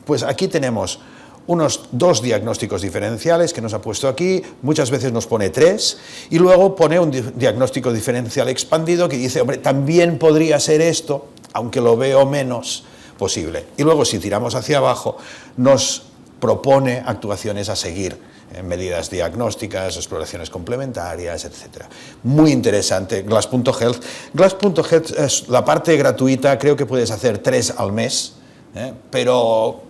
Pues aquí tenemos unos 2 diagnósticos diferenciales que nos ha puesto aquí, muchas veces nos pone 3, y luego pone un diagnóstico diferencial expandido que dice, hombre, también podría ser esto, aunque lo veo menos posible. Y luego, si tiramos hacia abajo, nos propone actuaciones a seguir, medidas diagnósticas, exploraciones complementarias, etc. Muy interesante, Glass.health. Glass.health es la parte gratuita, creo que puedes hacer 3 al mes, pero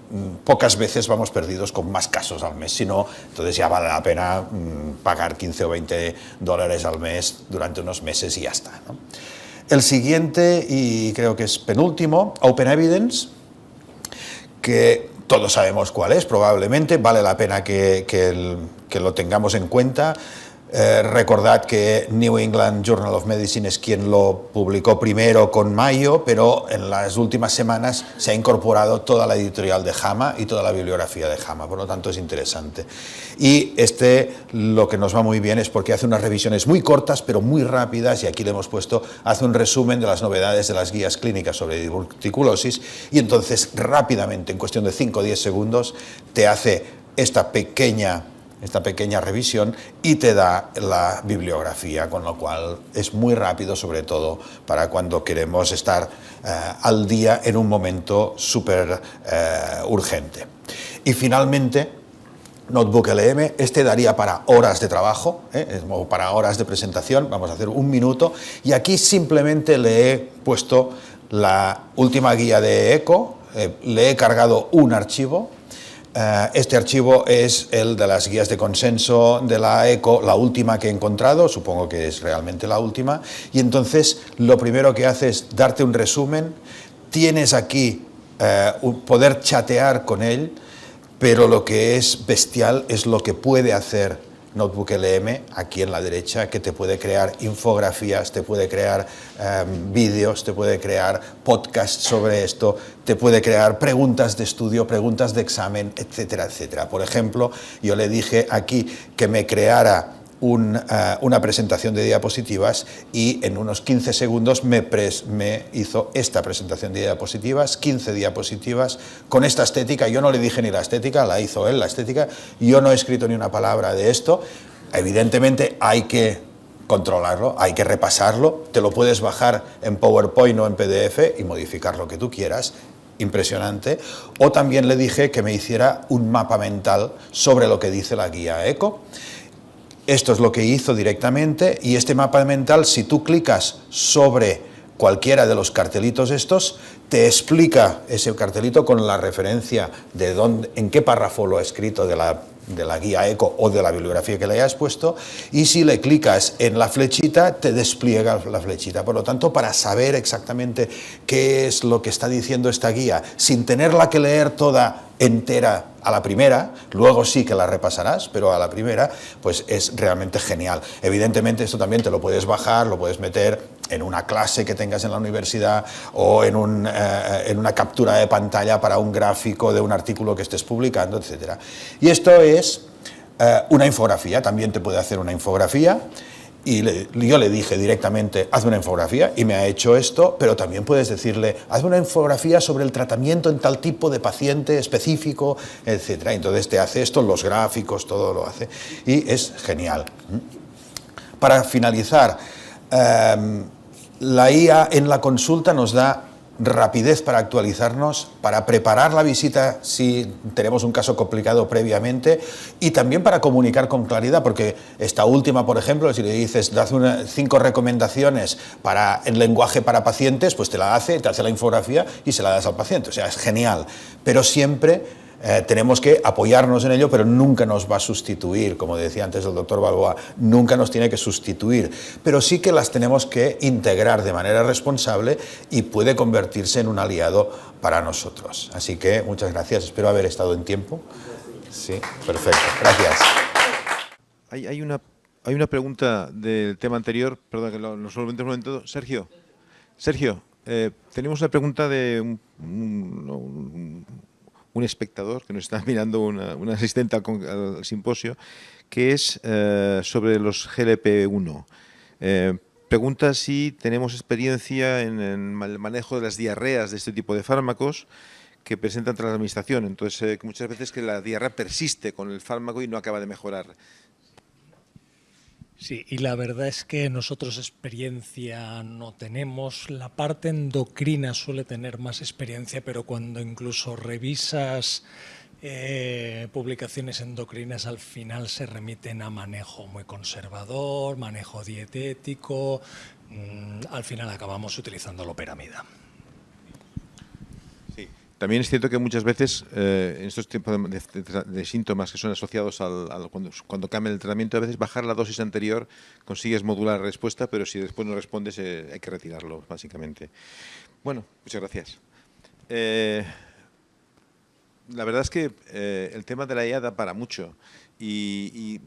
pocas veces vamos perdidos con más casos al mes, si no, entonces ya vale la pena pagar 15 o 20 dólares al mes durante unos meses y ya está, ¿no? El siguiente, y creo que es penúltimo, Open Evidence, que todos sabemos cuál es, probablemente, vale la pena que lo tengamos en cuenta. Recordad que New England Journal of Medicine es quien lo publicó primero con Mayo, pero en las últimas semanas se ha incorporado toda la editorial de JAMA y toda la bibliografía de JAMA, por lo tanto es interesante. Y lo que nos va muy bien es porque hace unas revisiones muy cortas pero muy rápidas, y aquí le hemos puesto, hace un resumen de las novedades de las guías clínicas sobre diverticulosis, y entonces rápidamente, en cuestión de 5 o 10 segundos, te hace esta pequeña esta pequeña revisión y te da la bibliografía, con lo cual es muy rápido, sobre todo para cuando queremos estar al día en un momento súper urgente. Y finalmente, Notebook LM, este daría para horas de trabajo, o para horas de presentación. Vamos a hacer 1 minuto, y aquí simplemente le he puesto la última guía de ECO, le he cargado un archivo. Este archivo es el de las guías de consenso de la ECO, la última que he encontrado, supongo que es realmente la última, y entonces lo primero que hace es darte un resumen. Tienes aquí poder chatear con él, pero lo que es bestial es lo que puede hacer Notebook LM aquí en la derecha, que te puede crear infografías, te puede crear vídeos, te puede crear podcasts sobre esto, te puede crear preguntas de estudio, preguntas de examen, etcétera, etcétera. Por ejemplo, yo le dije aquí que me creara una presentación de diapositivas, y en unos 15 segundos me hizo esta presentación de diapositivas, 15 diapositivas, con esta estética. Yo no le dije ni la estética, la hizo él, la estética. Yo no he escrito ni una palabra de esto. Evidentemente hay que controlarlo, hay que repasarlo. Te lo puedes bajar en PowerPoint o en PDF y modificar lo que tú quieras. Impresionante. O también le dije que me hiciera un mapa mental sobre lo que dice la guía ECO. Esto es lo que hizo directamente, y este mapa mental, si tú clicas sobre cualquiera de los cartelitos estos, te explica ese cartelito con la referencia de en qué párrafo lo ha escrito de la guía ECO o de la bibliografía que le hayas puesto, y si le clicas en la flechita, te despliega la flechita. Por lo tanto, para saber exactamente qué es lo que está diciendo esta guía, sin tenerla que leer toda entera a la primera, luego sí que la repasarás, pero a la primera, pues es realmente genial. Evidentemente esto también te lo puedes bajar, lo puedes meter en una clase que tengas en la universidad, o en una captura de pantalla para un gráfico de un artículo que estés publicando, etc. Y esto es una infografía, también te puede hacer una infografía. Y yo le dije directamente, haz una infografía, y me ha hecho esto, pero también puedes decirle, haz una infografía sobre el tratamiento en tal tipo de paciente específico, etc. Entonces te hace esto, los gráficos, todo lo hace, y es genial. Para finalizar, la IA en la consulta nos da rapidez para actualizarnos, para preparar la visita si tenemos un caso complicado previamente, y también para comunicar con claridad, porque esta última, por ejemplo, si le dices, haz 5 recomendaciones en lenguaje para pacientes, pues te la hace, te hace la infografía y se la das al paciente. O sea, es genial, pero siempre tenemos que apoyarnos en ello, pero nunca nos va a sustituir, como decía antes el doctor Balboa, nunca nos tiene que sustituir, pero sí que las tenemos que integrar de manera responsable, y puede convertirse en un aliado para nosotros. Así que muchas gracias, espero haber estado en tiempo. Sí, perfecto, gracias. Hay una pregunta del tema anterior, perdón que lo solvente un momento. Sergio, tenemos una pregunta de un espectador que nos está mirando, un asistente al simposio, que es sobre los GLP-1. Pregunta si tenemos experiencia en el manejo de las diarreas de este tipo de fármacos que presentan tras la administración. Entonces, muchas veces que la diarrea persiste con el fármaco y no acaba de mejorar. Sí, y la verdad es que nosotros experiencia no tenemos. La parte endocrina suele tener más experiencia, pero cuando incluso revisas publicaciones endocrinas, al final se remiten a manejo muy conservador, manejo dietético. Al final acabamos utilizando loperamida. Sí. También es cierto que muchas veces en estos tipos de síntomas que son asociados cuando cambia el tratamiento, a veces bajar la dosis anterior consigues modular la respuesta, pero si después no respondes hay que retirarlo, básicamente. Bueno, muchas gracias. La verdad es que el tema de la IA da para mucho, y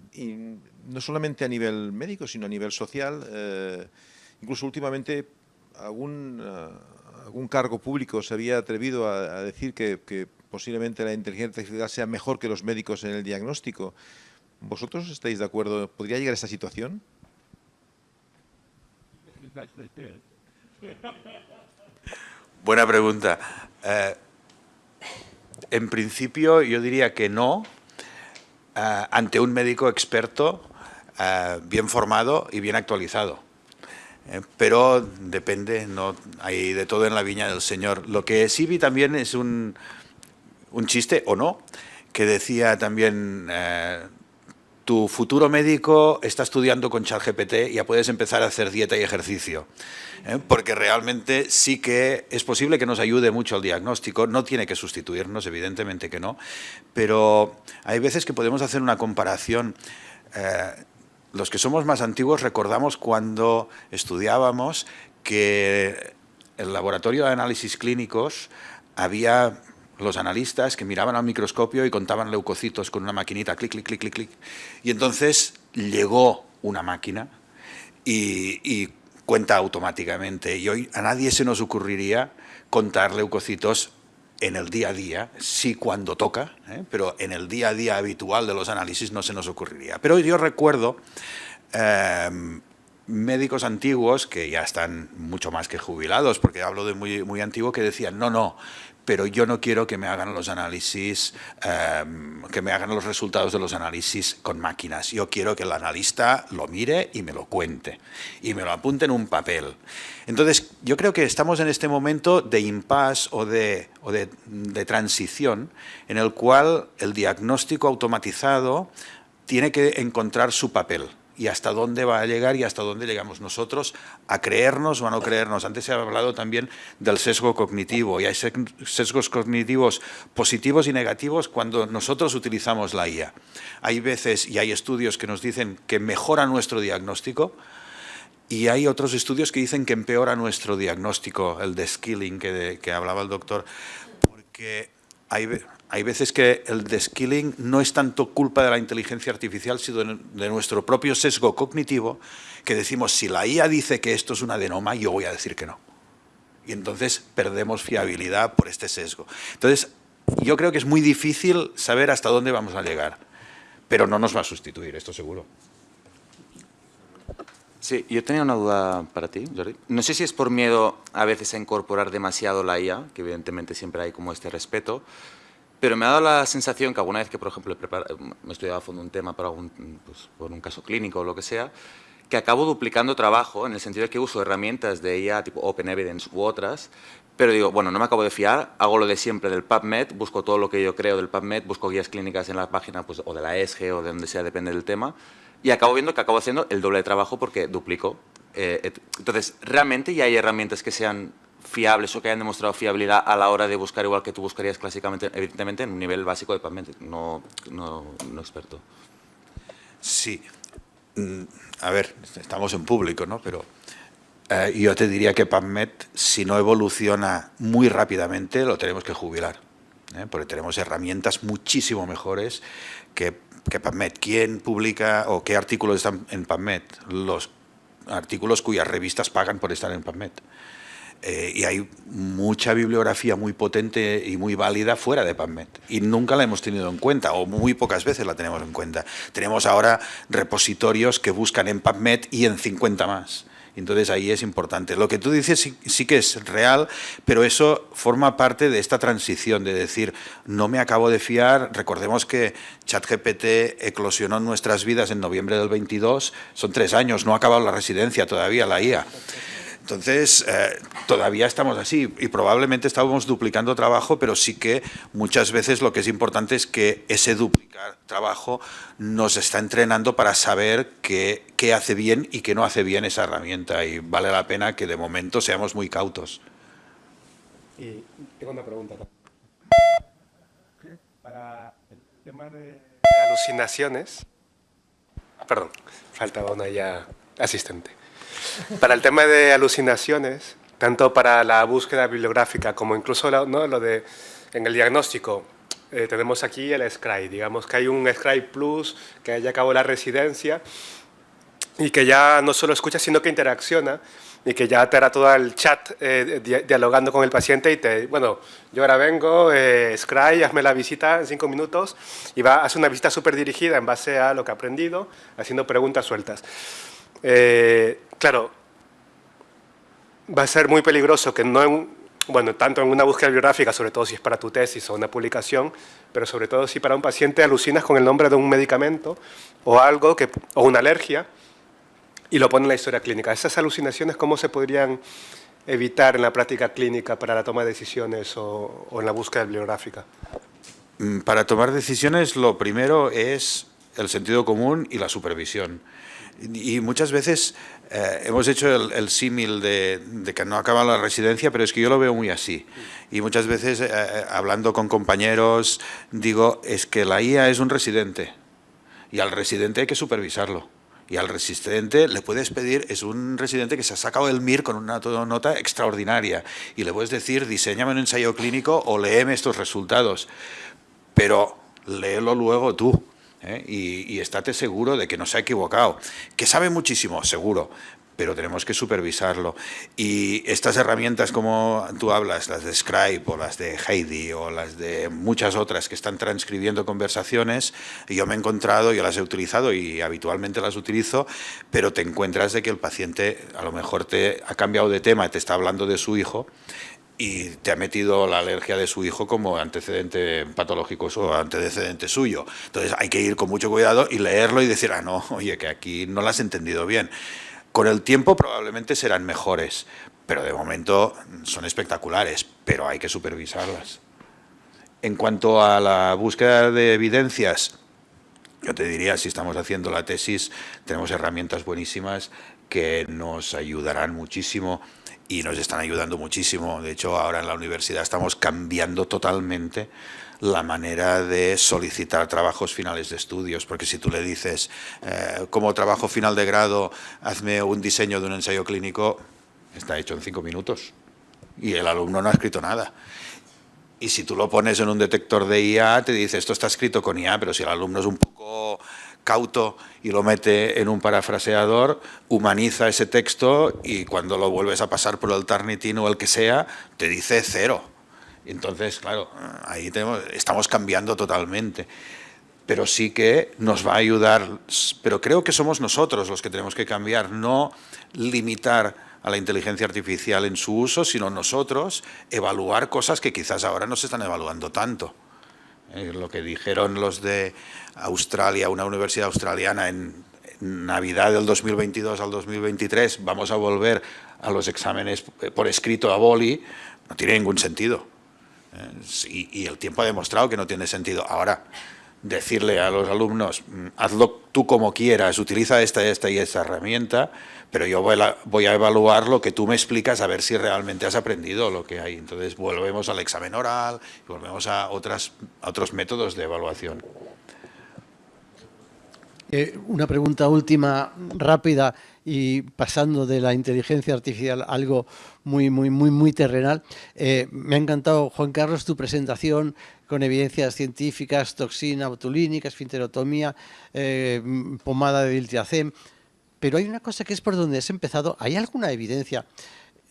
no solamente a nivel médico, sino a nivel social. Incluso últimamente algún cargo público se había atrevido a decir que posiblemente la inteligencia artificial sea mejor que los médicos en el diagnóstico. ¿Vosotros estáis de acuerdo? ¿Podría llegar a esta situación? Buena pregunta. En principio yo diría que no, ante un médico experto, bien formado y bien actualizado. Pero depende, no hay de todo en la viña del Señor. Lo que sí vi también es un chiste, o no, que decía también, tu futuro médico está estudiando con ChatGPT y ya puedes empezar a hacer dieta y ejercicio. Porque realmente sí que es posible que nos ayude mucho al diagnóstico, no tiene que sustituirnos, evidentemente que no, pero hay veces que podemos hacer una comparación. Los que somos más antiguos recordamos cuando estudiábamos que en el laboratorio de análisis clínicos había los analistas que miraban al microscopio y contaban leucocitos con una maquinita, clic, clic, clic, clic, clic. Y entonces llegó una máquina y cuenta automáticamente. Y hoy a nadie se nos ocurriría contar leucocitos en el día a día, sí cuando toca, pero en el día a día habitual de los análisis no se nos ocurriría. Pero yo recuerdo médicos antiguos que ya están mucho más que jubilados, porque hablo de muy, muy antiguo, que decían, no, pero yo no quiero que me hagan los análisis, que me hagan los resultados de los análisis con máquinas. Yo quiero que el analista lo mire y me lo cuente, y me lo apunte en un papel. Entonces, yo creo que estamos en este momento de impasse o de transición, en el cual el diagnóstico automatizado tiene que encontrar su papel. Y hasta dónde va a llegar y hasta dónde llegamos nosotros a creernos o a no creernos. Antes se ha hablado también del sesgo cognitivo, y hay sesgos cognitivos positivos y negativos cuando nosotros utilizamos la IA. Hay veces, y hay estudios que nos dicen que mejora nuestro diagnóstico, y hay otros estudios que dicen que empeora nuestro diagnóstico, el de skilling que hablaba el doctor, porque hay veces que el deskilling no es tanto culpa de la inteligencia artificial, sino de nuestro propio sesgo cognitivo, que decimos, si la IA dice que esto es un adenoma, yo voy a decir que no. Y entonces perdemos fiabilidad por este sesgo. Entonces, yo creo que es muy difícil saber hasta dónde vamos a llegar, pero no nos va a sustituir, esto seguro. Sí, yo tenía una duda para ti, Jordi. No sé si es por miedo a veces a incorporar demasiado la IA, que evidentemente siempre hay como este respeto, pero me ha dado la sensación que alguna vez que, por ejemplo, me he estudiado a fondo un tema para por un caso clínico o lo que sea, que acabo duplicando trabajo en el sentido de que uso herramientas de IA tipo OpenEvidence u otras, pero digo, bueno, no me acabo de fiar, hago lo de siempre del PubMed, busco todo lo que yo creo del PubMed, busco guías clínicas en la página pues, o de la ESG o de donde sea, depende del tema, y acabo viendo que acabo haciendo el doble de trabajo porque duplico. Entonces, ¿realmente ya hay herramientas que sean fiables o que hayan demostrado fiabilidad a la hora de buscar igual que tú buscarías clásicamente, evidentemente en un nivel básico de PubMed, no experto? Sí. A ver, estamos en público, ¿no? Pero yo te diría que PubMed, si no evoluciona muy rápidamente, lo tenemos que jubilar, porque tenemos herramientas muchísimo mejores que PubMed. ¿Quién publica o qué artículos están en PubMed? Los artículos cuyas revistas pagan por estar en PubMed. Y hay mucha bibliografía muy potente y muy válida fuera de PubMed y nunca la hemos tenido en cuenta o muy pocas veces la tenemos en cuenta. Tenemos ahora repositorios que buscan en PubMed y en 50 más. Entonces ahí es importante. Lo que tú dices sí que es real, pero eso forma parte de esta transición de decir, no me acabo de fiar. Recordemos que ChatGPT eclosionó en nuestras vidas en noviembre del 22, son 3 años, no ha acabado la residencia todavía la IA. Entonces, todavía estamos así y probablemente estábamos duplicando trabajo, pero sí que muchas veces lo que es importante es que ese duplicar trabajo nos está entrenando para saber qué hace bien y qué no hace bien esa herramienta, y vale la pena que de momento seamos muy cautos. Y tengo una pregunta. Para el tema de alucinaciones, perdón, faltaba una ya asistente. Para el tema de alucinaciones, tanto para la búsqueda bibliográfica como incluso lo de en el diagnóstico, tenemos aquí el Scribe. Digamos que hay un Scribe Plus que ya acabó la residencia y que ya no solo escucha, sino que interacciona y que ya te hará todo el chat dialogando con el paciente y bueno, yo ahora vengo, Scribe, hazme la visita en 5 minutos y hace una visita súper dirigida en base a lo que ha aprendido, haciendo preguntas sueltas. Claro, va a ser muy peligroso que no bueno, tanto en una búsqueda bibliográfica, sobre todo si es para tu tesis o una publicación, pero sobre todo si para un paciente alucinas con el nombre de un medicamento o algo, o una alergia, y lo pone en la historia clínica. Esas alucinaciones, ¿cómo se podrían evitar en la práctica clínica para la toma de decisiones o en la búsqueda bibliográfica? Para tomar decisiones, lo primero es el sentido común y la supervisión. Y muchas veces hemos hecho el símil de que no acaba la residencia, pero es que yo lo veo muy así. Y muchas veces, hablando con compañeros, digo, es que la IA es un residente y al residente hay que supervisarlo. Y al residente le puedes pedir, es un residente que se ha sacado el MIR con una nota extraordinaria, y le puedes decir, diséñame un ensayo clínico o léeme estos resultados, pero léelo luego tú, ¿eh? Y estate seguro de que no se ha equivocado, que sabe muchísimo, seguro, pero tenemos que supervisarlo. Y estas herramientas, como tú hablas, las de Scribe o las de Heidi o las de muchas otras que están transcribiendo conversaciones, yo me he encontrado, yo las he utilizado y habitualmente las utilizo, pero te encuentras de que el paciente a lo mejor te ha cambiado de tema, te está hablando de su hijo y te ha metido la alergia de su hijo como antecedente patológico o antecedente suyo. Entonces hay que ir con mucho cuidado y leerlo y decir, ah, no, oye, que aquí no lo has entendido bien. Con el tiempo probablemente serán mejores, pero de momento son espectaculares, pero hay que supervisarlas. En cuanto a la búsqueda de evidencias, yo te diría, si estamos haciendo la tesis, tenemos herramientas buenísimas que nos ayudarán muchísimo y nos están ayudando muchísimo. De hecho, ahora en la universidad estamos cambiando totalmente la manera de solicitar trabajos finales de estudios, porque si tú le dices, como trabajo final de grado, hazme un diseño de un ensayo clínico, está hecho en 5 minutos y el alumno no ha escrito nada. Y si tú lo pones en un detector de IA, te dice, esto está escrito con IA, pero si el alumno es un poco cauto y lo mete en un parafraseador, humaniza ese texto y cuando lo vuelves a pasar por el Turnitin o el que sea, te dice 0. Entonces, claro, ahí estamos cambiando totalmente. Pero sí que nos va a ayudar, pero creo que somos nosotros los que tenemos que cambiar, no limitar a la inteligencia artificial en su uso, sino nosotros evaluar cosas que quizás ahora no se están evaluando tanto. Lo que dijeron los de Australia, una universidad australiana, en Navidad del 2022 al 2023, vamos a volver a los exámenes por escrito a boli, no tiene ningún sentido. Y el tiempo ha demostrado que no tiene sentido. Ahora, decirle a los alumnos, hazlo tú como quieras, utiliza esta y esta herramienta, pero yo voy a evaluar lo que tú me explicas a ver si realmente has aprendido lo que hay. Entonces volvemos al examen oral, volvemos a otros métodos de evaluación. Una pregunta última, rápida, y pasando de la inteligencia artificial a algo muy terrenal. Me ha encantado, Juan Carlos, tu presentación con evidencias científicas, toxina botulínica, esfinterotomía, pomada de diltiazem. Pero hay una cosa que es por donde has empezado. ¿Hay alguna evidencia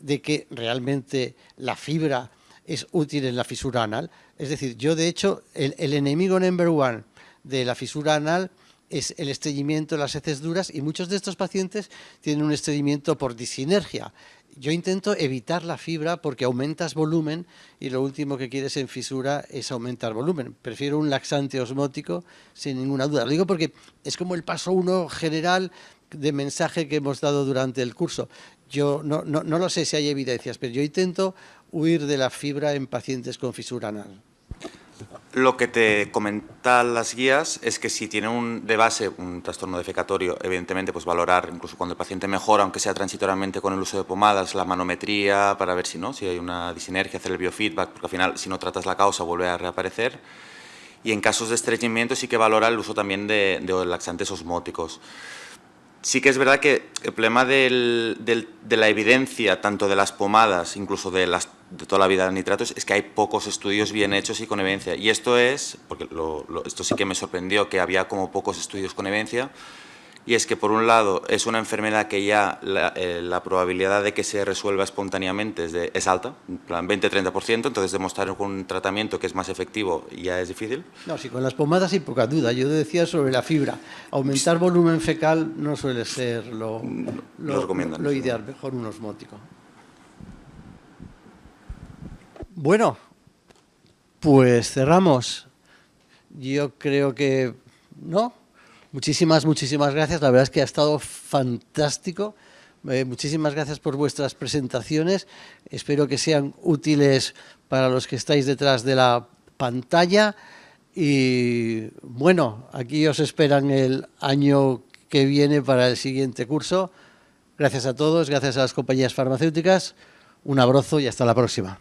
de que realmente la fibra es útil en la fisura anal? Es decir, yo de hecho, el enemigo number one de la fisura anal es el estreñimiento de las heces duras, y muchos de estos pacientes tienen un estreñimiento por disinergia. Yo intento evitar la fibra porque aumentas volumen y lo último que quieres en fisura es aumentar volumen. Prefiero un laxante osmótico sin ninguna duda. Lo digo porque es como el paso 1 general de mensaje que hemos dado durante el curso. Yo no lo sé si hay evidencias, pero yo intento huir de la fibra en pacientes con fisura anal. Lo que te comentan las guías es que si tiene de base un trastorno defecatorio, evidentemente pues valorar, incluso cuando el paciente mejora, aunque sea transitoriamente con el uso de pomadas, la manometría para ver si hay una disinergia, hacer el biofeedback, porque al final si no tratas la causa vuelve a reaparecer. Y en casos de estreñimiento sí que valora el uso también de laxantes osmóticos. Sí que es verdad que el problema de la evidencia, tanto de las pomadas, incluso de toda la vida de nitratos, es que hay pocos estudios bien hechos y con evidencia. Y esto es, porque esto sí que me sorprendió, que había como pocos estudios con evidencia, y es que por un lado es una enfermedad que ya la probabilidad de que se resuelva espontáneamente es alta, en plan 20-30%, entonces demostrar con un tratamiento que es más efectivo ya es difícil. No, sí, con las pomadas hay poca duda. Yo decía sobre la fibra. Aumentar volumen fecal no suele ser lo ideal, mejor un osmótico. Bueno, pues cerramos. Yo creo que no. Muchísimas gracias. La verdad es que ha estado fantástico. Muchísimas gracias por vuestras presentaciones. Espero que sean útiles para los que estáis detrás de la pantalla. Y bueno, aquí os esperan el año que viene para el siguiente curso. Gracias a todos, gracias a las compañías farmacéuticas. Un abrazo y hasta la próxima.